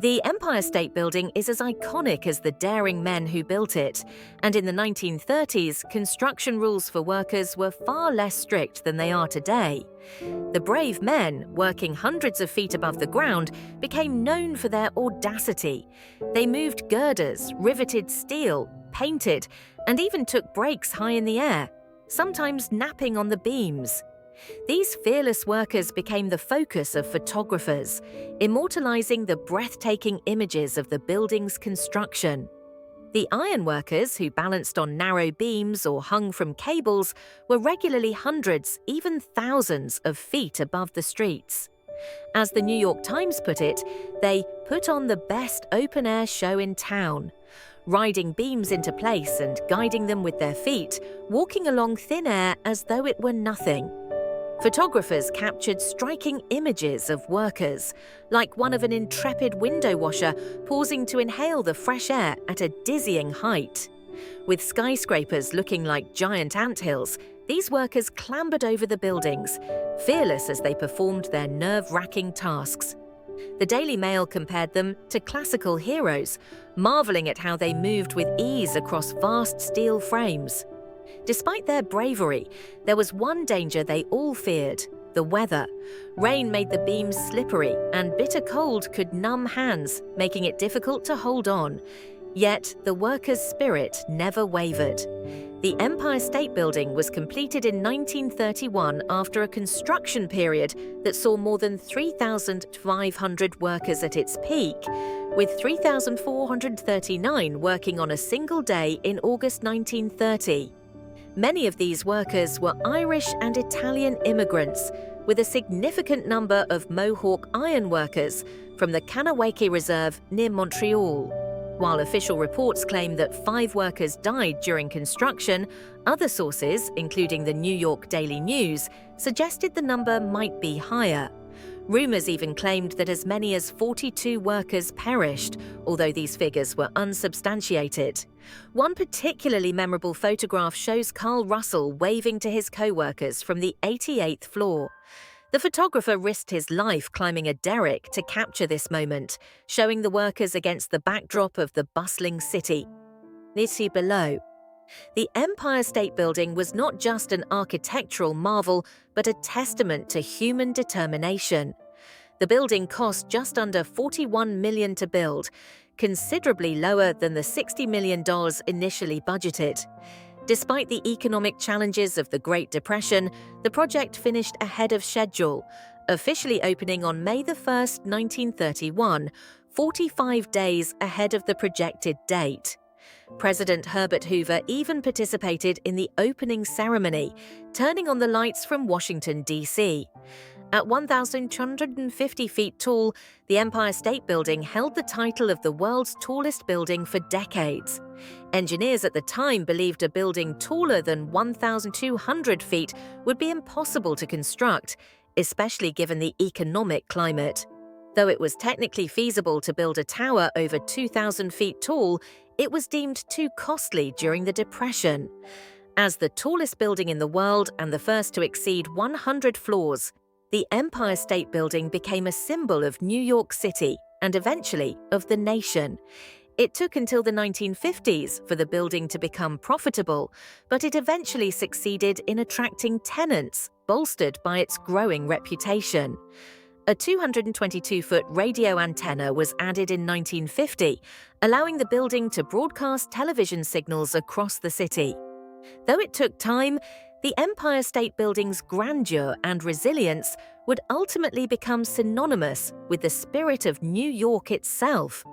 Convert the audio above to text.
The Empire State Building is as iconic as the daring men who built it, and in the 1930s, construction rules for workers were far less strict than they are today. The brave men, working hundreds of feet above the ground, became known for their audacity. They moved girders, riveted steel, painted, and even took breaks high in the air, sometimes napping on the beams. These fearless workers became the focus of photographers, immortalizing the breathtaking images of the building's construction. The ironworkers, who balanced on narrow beams or hung from cables, were regularly hundreds, even thousands of feet above the streets. As the New York Times put it, they put on the best open-air show in town, riding beams into place and guiding them with their feet, walking along thin air as though it were nothing. Photographers captured striking images of workers, like one of an intrepid window washer pausing to inhale the fresh air at a dizzying height. With skyscrapers looking like giant anthills, these workers clambered over the buildings, fearless as they performed their nerve-wracking tasks. The Daily Mail compared them to classical heroes, marveling at how they moved with ease across vast steel frames. Despite their bravery, there was one danger they all feared: the weather. Rain made the beams slippery, and bitter cold could numb hands, making it difficult to hold on. Yet, the workers' spirit never wavered. The Empire State Building was completed in 1931 after a construction period that saw more than 3,500 workers at its peak, with 3,439 working on a single day in August 1930. Many of these workers were Irish and Italian immigrants, with a significant number of Mohawk ironworkers from the Kanawake Reserve near Montreal. While official reports claim that 5 workers died during construction, other sources, including the New York Daily News, suggested the number might be higher. Rumors even claimed that as many as 42 workers perished, although these figures were unsubstantiated. One particularly memorable photograph shows Carl Russell waving to his co-workers from the 88th floor. The photographer risked his life climbing a derrick to capture this moment, showing the workers against the backdrop of the bustling city. See below. The Empire State Building was not just an architectural marvel, but a testament to human determination. The building cost just under $41 million to build, considerably lower than the $60 million initially budgeted. Despite the economic challenges of the Great Depression, the project finished ahead of schedule, officially opening on May 1, 1931, 45 days ahead of the projected date. President Herbert Hoover even participated in the opening ceremony, turning on the lights from Washington, D.C. At 1,250 feet tall, the Empire State Building held the title of the world's tallest building for decades. Engineers at the time believed a building taller than 1,200 feet would be impossible to construct, especially given the economic climate. Though it was technically feasible to build a tower over 2,000 feet tall, it was deemed too costly during the Depression. As the tallest building in the world and the first to exceed 100 floors, the Empire State Building became a symbol of New York City and eventually of the nation. It took until the 1950s for the building to become profitable, but it eventually succeeded in attracting tenants, bolstered by its growing reputation. A 222-foot radio antenna was added in 1950, allowing the building to broadcast television signals across the city. Though it took time, the Empire State Building's grandeur and resilience would ultimately become synonymous with the spirit of New York itself.